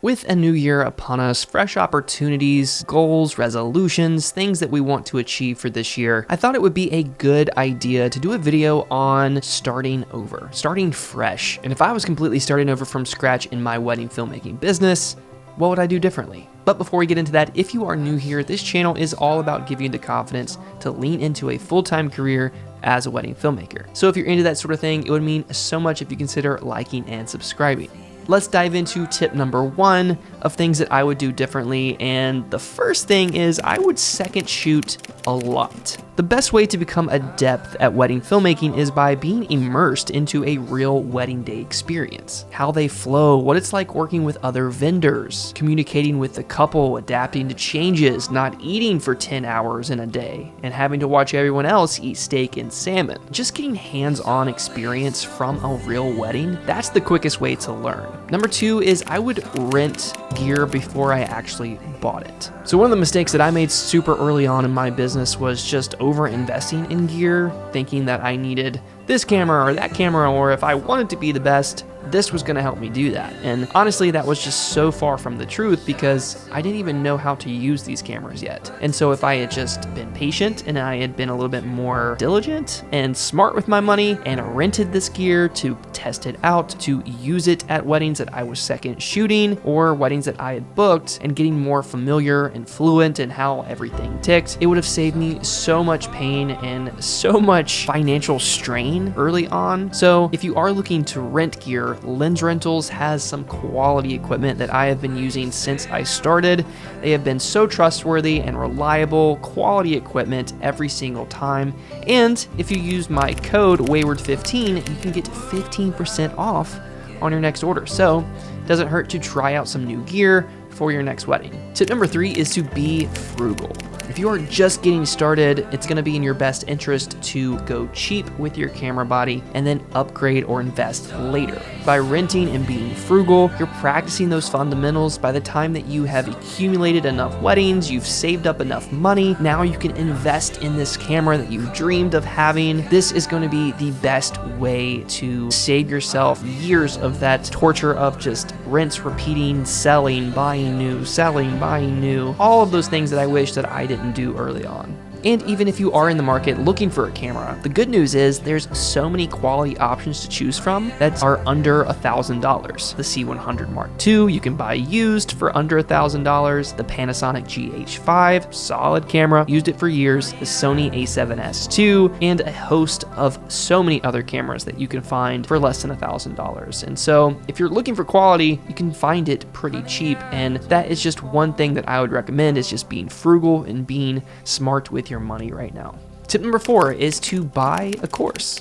With a new year upon us, fresh opportunities, goals, resolutions, things that we want to achieve for this year, I thought it would be a good idea to do a video on starting over, starting fresh. And if I was completely starting over from scratch in my wedding filmmaking business, what would I do differently? But before we get into that, if you are new here, this channel is all about giving you the confidence to lean into a full-time career as a wedding filmmaker. So if you're into that sort of thing, it would mean so much if you consider liking and subscribing. Let's dive into tip number 1 of things that I would do differently. And the first thing is I would second shoot a lot. The best way to become adept at wedding filmmaking is by being immersed into a real wedding day experience. How they flow, what it's like working with other vendors, communicating with the couple, adapting to changes, not eating for 10 hours in a day, and having to watch everyone else eat steak and salmon. Just getting hands-on experience from a real wedding, that's the quickest way to learn. Number 2 is I would rent gear before I actually bought it. So one of the mistakes that I made super early on in my business was just over investing in gear, thinking that I needed this camera or that camera, or if I wanted to be the best, this was going to help me do that. And honestly, that was just so far from the truth because I didn't even know how to use these cameras yet. And so if I had just been patient and I had been a little bit more diligent and smart with my money and rented this gear to test it out, to use it at weddings that I was second shooting or weddings that I had booked, and getting more familiar and fluent in how everything ticked, it would have saved me so much pain and so much financial strain early on. So if you are looking to rent gear, Lens Rentals has some quality equipment that I have been using since I started. They have been so trustworthy and reliable, quality equipment every single time. And if you use my code Wayward15, you can get 15% off on your next order. So it doesn't hurt to try out some new gear for your next wedding. Tip number 3 is to be frugal. If you are just getting started, it's going to be in your best interest to go cheap with your camera body and then upgrade or invest later. By renting and being frugal, you're practicing those fundamentals. By the time that you have accumulated enough weddings, you've saved up enough money, now you can invest in this camera that you've dreamed of having. This is going to be the best way to save yourself years of that torture of just rinse, repeating, selling, buying new, selling, buying new, all of those things that I wish that I didn't do early on. And even if you are in the market looking for a camera, the good news is there's so many quality options to choose from that are under $1,000. The C100 Mark II, you can buy used for under $1,000. The Panasonic GH5, solid camera, used it for years. The Sony a7S II, and a host of so many other cameras that you can find for less than $1,000. And so if you're looking for quality, you can find it pretty cheap. And that is just one thing that I would recommend, is just being frugal and being smart with your money right now. Tip number 4 is to buy a course.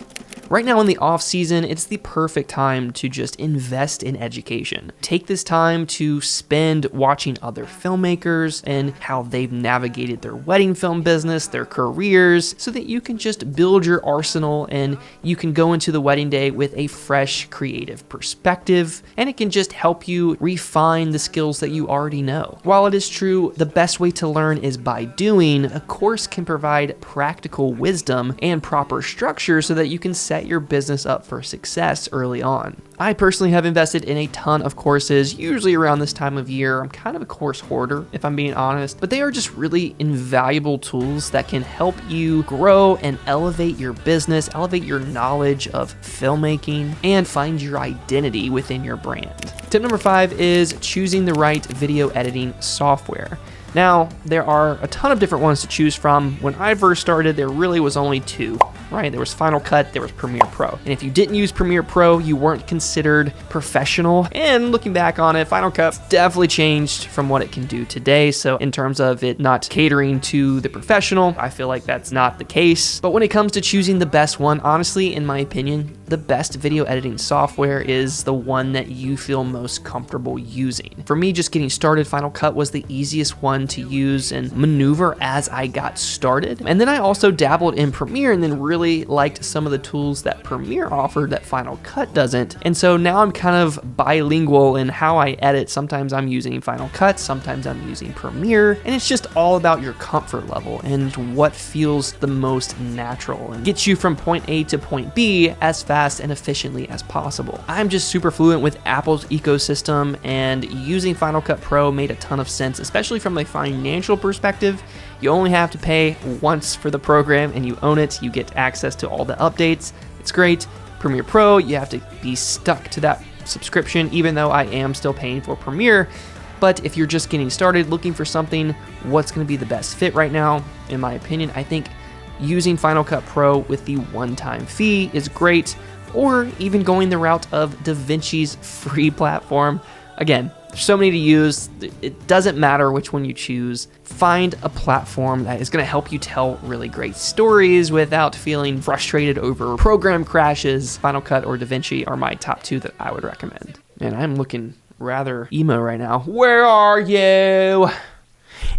Right now in the off season, it's the perfect time to just invest in education. Take this time to spend watching other filmmakers and how they've navigated their wedding film business, their careers, so that you can just build your arsenal and you can go into the wedding day with a fresh, creative perspective, and it can just help you refine the skills that you already know. While it is true, the best way to learn is by doing, a course can provide practical wisdom and proper structure so that you can set your business up for success early on. I personally have invested in a ton of courses, usually around this time of year. I'm kind of a course hoarder, if I'm being honest, but they are just really invaluable tools that can help you grow and elevate your business, elevate your knowledge of filmmaking, and find your identity within your brand. Tip number 5 is choosing the right video editing software. Now, there are a ton of different ones to choose from. When I first started, there really was only 2. Right? There was Final Cut, there was Premiere Pro. And if you didn't use Premiere Pro, you weren't considered professional. And looking back on it, Final Cut definitely changed from what it can do today. So in terms of it not catering to the professional, I feel like that's not the case. But when it comes to choosing the best one, honestly, in my opinion, the best video editing software is the one that you feel most comfortable using. For me, just getting started, Final Cut was the easiest one to use and maneuver as I got started. And then I also dabbled in Premiere and then really really liked some of the tools that Premiere offered that Final Cut doesn't. And so now I'm kind of bilingual in how I edit. Sometimes I'm using Final Cut, sometimes I'm using Premiere, and it's just all about your comfort level and what feels the most natural and gets you from point A to point B as fast and efficiently as possible. I'm just super fluent with Apple's ecosystem, and using Final Cut Pro made a ton of sense, especially from a financial perspective. You only have to pay once for the program and you own it. You get access to all the updates. It's great. Premiere Pro, you have to be stuck to that subscription, even though I am still paying for Premiere. But if you're just getting started looking for something, what's going to be the best fit right now, in my opinion, I think using Final Cut Pro with the one-time fee is great, or even going the route of DaVinci's free platform. Again, there's so many to use. It doesn't matter which one you choose. Find a platform that is going to help you tell really great stories without feeling frustrated over program crashes. Final Cut or DaVinci are my top two that I would recommend. And I'm looking rather emo right now. Where are you?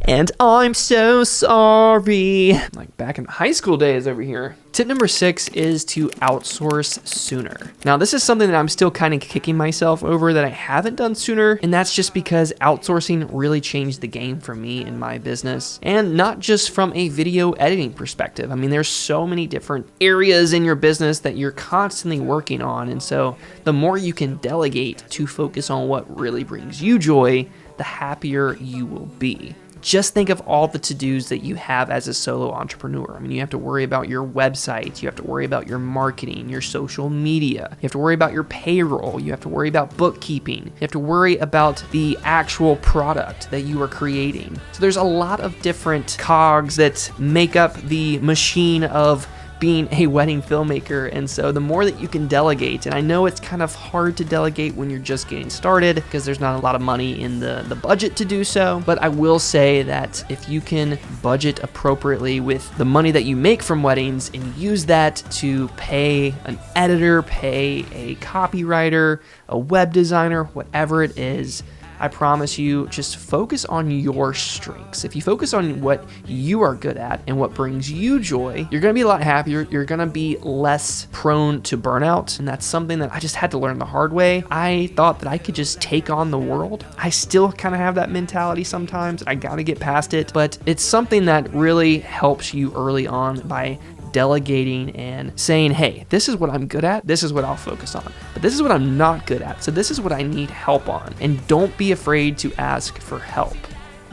And I'm so sorry. Like back in the high school days over here. Tip number 6 is to outsource sooner. Now, this is something that I'm still kind of kicking myself over that I haven't done sooner, and that's just because outsourcing really changed the game for me in my business, and not just from a video editing perspective. I mean, there's so many different areas in your business that you're constantly working on, and so the more you can delegate to focus on what really brings you joy, the happier you will be. Just think of all the to-dos that you have as a solo entrepreneur. I mean, you have to worry about your website, you have to worry about your marketing, your social media, you have to worry about your payroll, you have to worry about bookkeeping, you have to worry about the actual product that you are creating. So there's a lot of different cogs that make up the machine of being a wedding filmmaker, and so the more that you can delegate, and I know it's kind of hard to delegate when you're just getting started because there's not a lot of money in the budget to do so, but I will say that if you can budget appropriately with the money that you make from weddings and use that to pay an editor, pay a copywriter, a web designer, whatever it is, I promise you, just focus on your strengths. If you focus on what you are good at and what brings you joy, you're going to be a lot happier. You're going to be less prone to burnout. And that's something that I just had to learn the hard way. I thought that I could just take on the world. I still kind of have that mentality sometimes. I got to get past it. But it's something that really helps you early on by delegating and saying, hey, this is what I'm good at, this is what I'll focus on, but this is what I'm not good at, so this is what I need help on. And don't be afraid to ask for help.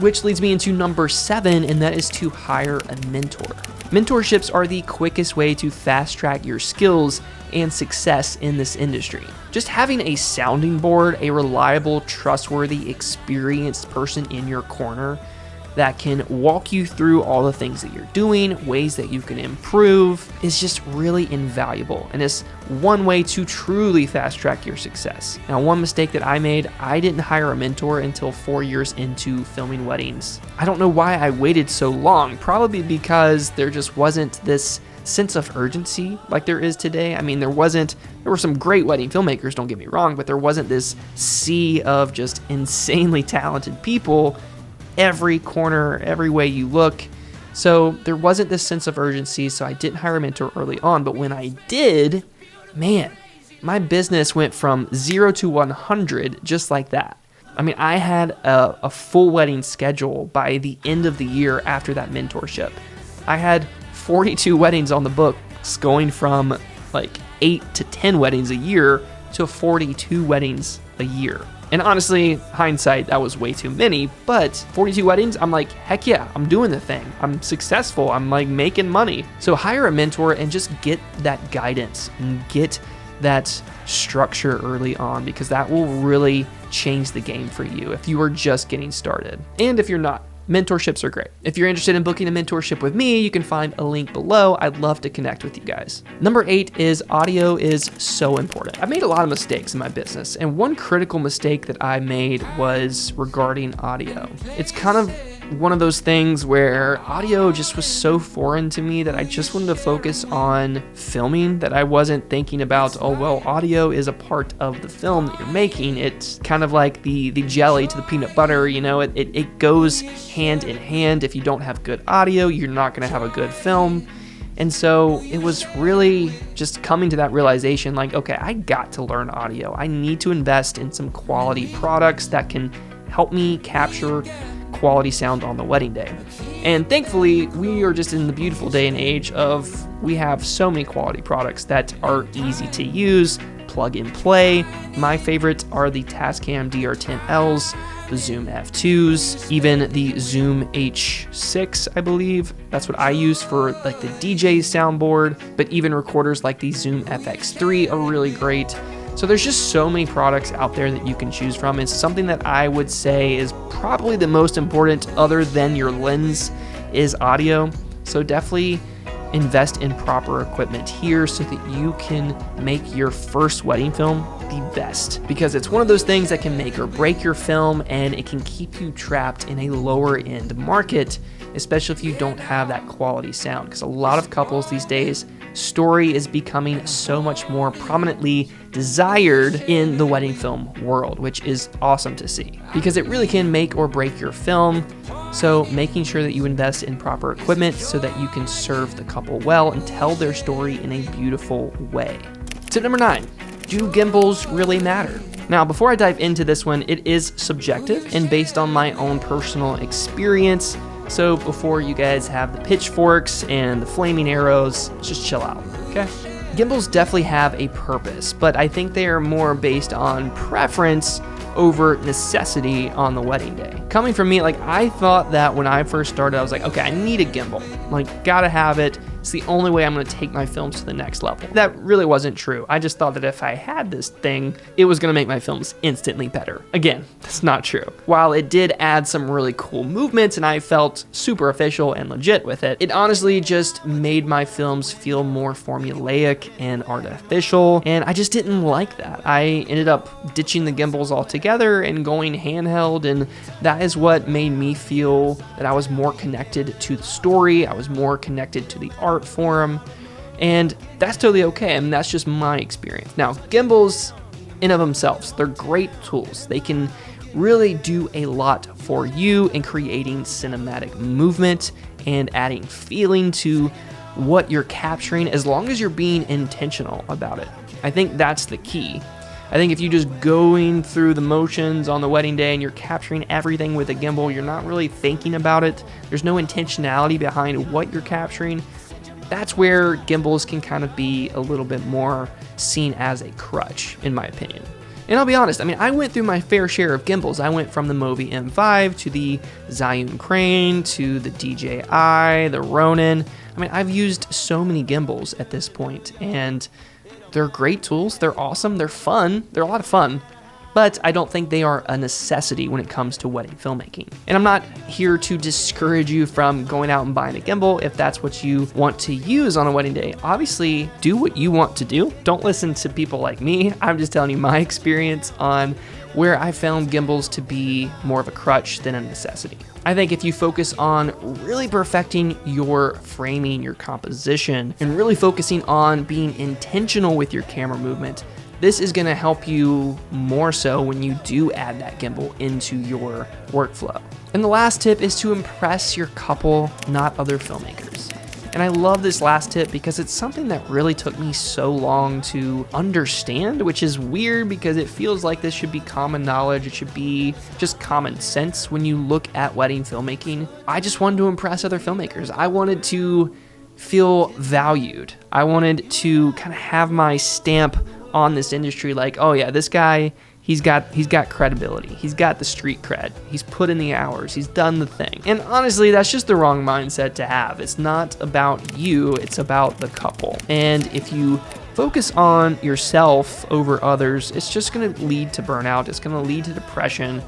Which leads me into number 7, and that is to hire a mentor. Mentorships are the quickest way to fast track your skills and success in this industry. Just having a sounding board, a reliable, trustworthy, experienced person in your corner that can walk you through all the things that you're doing, ways that you can improve, is just really invaluable. And it's one way to truly fast track your success. Now, one mistake that I made, I didn't hire a mentor until 4 years into filming weddings. I don't know why I waited so long, probably because there just wasn't this sense of urgency like there is today. I mean, there were some great wedding filmmakers, don't get me wrong, but there wasn't this sea of just insanely talented people every corner, every way you look. So there wasn't this sense of urgency, so I didn't hire a mentor early on. But when I did, man, my business went from 0 to 100 just like that. I mean, I had a full wedding schedule by the end of the year after that mentorship. I had 42 weddings on the books, going from like 8 to 10 weddings a year to 42 weddings a year. And honestly, hindsight, that was way too many, but 42 weddings, I'm like, heck yeah, I'm doing the thing. I'm successful. I'm like making money. So hire a mentor and just get that guidance and get that structure early on, because that will really change the game for you if you are just getting started. And if you're not, mentorships are great. If you're interested in booking a mentorship with me, you can find a link below. I'd love to connect with you guys. Number 8 is audio is so important. I've made a lot of mistakes in my business, and one critical mistake that I made was regarding audio. It's kind of one of those things where audio just was so foreign to me that I just wanted to focus on filming, that I wasn't thinking about, oh, well, audio is a part of the film that you're making. It's kind of like the jelly to the peanut butter, you know, it goes hand in hand. If you don't have good audio, you're not going to have a good film. And so it was really just coming to that realization, like, okay, I got to learn audio. I need to invest in some quality products that can help me capture quality sound on the wedding day. And thankfully, we are just in the beautiful day and age of we have so many quality products that are easy to use, plug and play. My favorites are the Tascam DR10Ls, the Zoom F2s, even the Zoom H6, I believe. That's what I use for like the DJ soundboard, but even recorders like the Zoom FX3 are really great. So there's just so many products out there that you can choose from. It's something that I would say is probably the most important other than your lens is audio. So definitely invest in proper equipment here so that you can make your first wedding film the best, because it's one of those things that can make or break your film, and it can keep you trapped in a lower end market, especially if you don't have that quality sound. Because a lot of couples these days, story is becoming so much more prominently desired in the wedding film world, which is awesome to see because it really can make or break your film. So making sure that you invest in proper equipment so that you can serve the couple well and tell their story in a beautiful way. Tip number 9, do gimbals really matter? Now, before I dive into this one, it is subjective and based on my own personal experience. So before you guys have the pitchforks and the flaming arrows, just chill out, okay? Gimbals definitely have a purpose, but I think they are more based on preference over necessity on the wedding day. Coming from me, like I thought that when I first started, I was like, okay, I need a gimbal. Like, gotta have it. It's the only way I'm gonna take my films to the next level. That really wasn't true. I just thought that if I had this thing, it was gonna make my films instantly better. Again, that's not true. While it did add some really cool movements and I felt super official and legit with it, it honestly just made my films feel more formulaic and artificial, and I just didn't like that. I ended up ditching the gimbals altogether and going handheld, and that is what made me feel that I was more connected to the story, I was more connected to the art form, and that's totally okay. I mean, that's just my experience. Now, gimbals in of themselves, they're great tools. They can really do a lot for you in creating cinematic movement and adding feeling to what you're capturing, as long as you're being intentional about it. I think that's the key. I think if you're just going through the motions on the wedding day and you're capturing everything with a gimbal, you're not really thinking about it, there's no intentionality behind what you're capturing, that's where gimbals can kind of be a little bit more seen as a crutch, in my opinion. And I'll be honest, I mean, I went through my fair share of gimbals. I went from the Movi M5 to the Zhiyun Crane to the DJI, the Ronin. I mean, I've used so many gimbals at this point, and they're great tools, they're awesome, they're fun, they're a lot of fun, but I don't think they are a necessity when it comes to wedding filmmaking. And I'm not here to discourage you from going out and buying a gimbal if that's what you want to use on a wedding day. Obviously, do what you want to do. Don't listen to people like me. I'm just telling you my experience on where I found gimbals to be more of a crutch than a necessity. I think if you focus on really perfecting your framing, your composition, and really focusing on being intentional with your camera movement, this is gonna help you more so when you do add that gimbal into your workflow. And the last tip is to impress your couple, not other filmmakers. And I love this last tip because it's something that really took me so long to understand, which is weird because it feels like this should be common knowledge. It should be just common sense when you look at wedding filmmaking. I just wanted to impress other filmmakers. I wanted to feel valued. I wanted to kind of have my stamp on this industry, like, oh yeah, this guy, he's got credibility, he's got the street cred, he's put in the hours, he's done the thing. And honestly, that's just the wrong mindset to have. It's not about you, it's about the couple. And if you focus on yourself over others, it's just gonna lead to burnout, it's gonna lead to depression,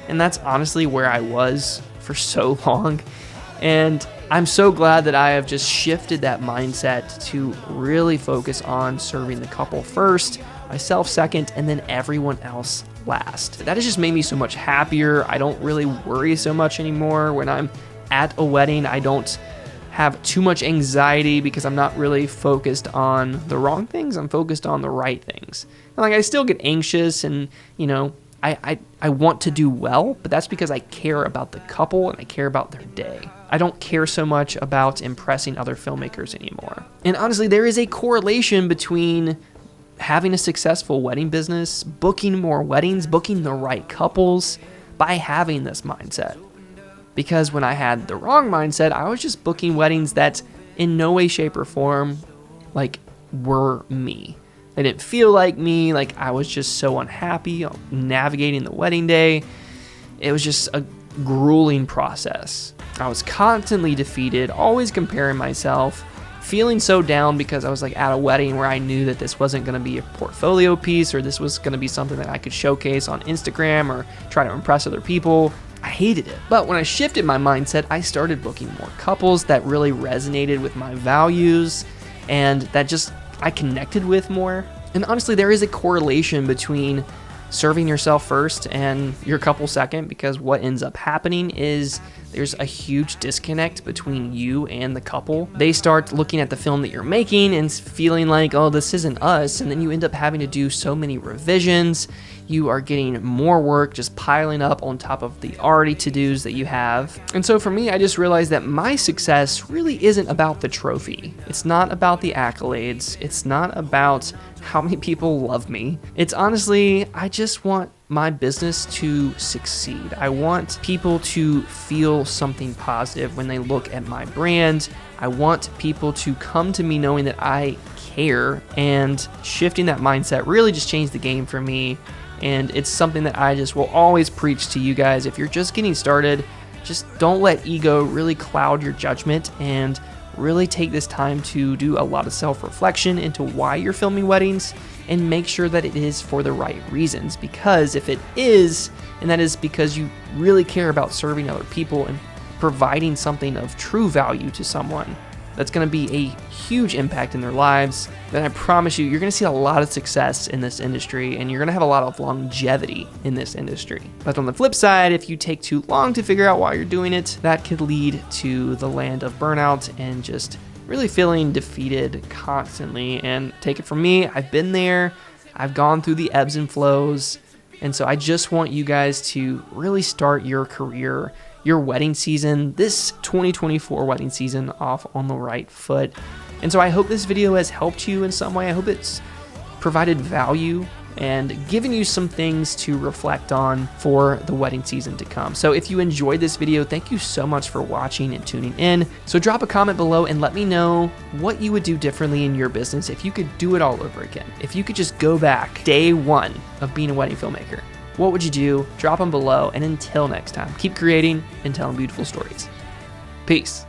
and that's honestly where I was for so long. And I'm so glad that I have just shifted that mindset to really focus on serving the couple first, myself second, and then everyone else last. That has just made me so much happier. I don't really worry so much anymore. When I'm at a wedding, I don't have too much anxiety because I'm not really focused on the wrong things. I'm focused on the right things. And like, I still get anxious and, I want to do well, but that's because I care about the couple and I care about their day. I don't care so much about impressing other filmmakers anymore. And honestly, there is a correlation between having a successful wedding business, booking more weddings, booking the right couples by having this mindset. Because when I had the wrong mindset, I was just booking weddings that in no way, shape, or form were me. They didn't feel like me. I was just so unhappy navigating the wedding day. It was just a grueling process. I was constantly defeated, always comparing myself, feeling so down because I was at a wedding where I knew that this wasn't going to be a portfolio piece or this was going to be something that I could showcase on Instagram or try to impress other people. I hated it. But when I shifted my mindset, I started booking more couples that really resonated with my values and that just I connected with more. And honestly, there is a correlation between serving yourself first and your couple second, because what ends up happening is there's a huge disconnect between you and the couple. They start looking at the film that you're making and feeling like, oh, this isn't us. And then you end up having to do so many revisions. You are getting more work just piling up on top of the already to-dos that you have. And so for me, I just realized that my success really isn't about the trophy. It's not about the accolades. It's not about how many people love me. It's honestly, I just want my business to succeed. I want people to feel something positive when they look at my brand. I want people to come to me knowing that I care, and shifting that mindset really just changed the game for me. And it's something that I just will always preach to you guys. If you're just getting started, just don't let ego really cloud your judgment, and really take this time to do a lot of self-reflection into why you're filming weddings and make sure that it is for the right reasons. Because if it is, and that is because you really care about serving other people and providing something of true value to someone that's going to be a huge impact in their lives, then I promise you're going to see a lot of success in this industry, and you're going to have a lot of longevity in this industry. But on the flip side, if you take too long to figure out why you're doing it, that could lead to the land of burnout and just really feeling defeated constantly. And take it from me, I've been there. I've gone through the ebbs and flows. And so I just want you guys to really start your career, your wedding season, this 2024 wedding season, off on the right foot. And so I hope this video has helped you in some way. I hope it's provided value and given you some things to reflect on for the wedding season to come. So if you enjoyed this video, thank you so much for watching and tuning in. So drop a comment below and let me know what you would do differently in your business if you could do it all over again. If you could just go back day one of being a wedding filmmaker, what would you do? Drop them below. And until next time, keep creating and telling beautiful stories. Peace.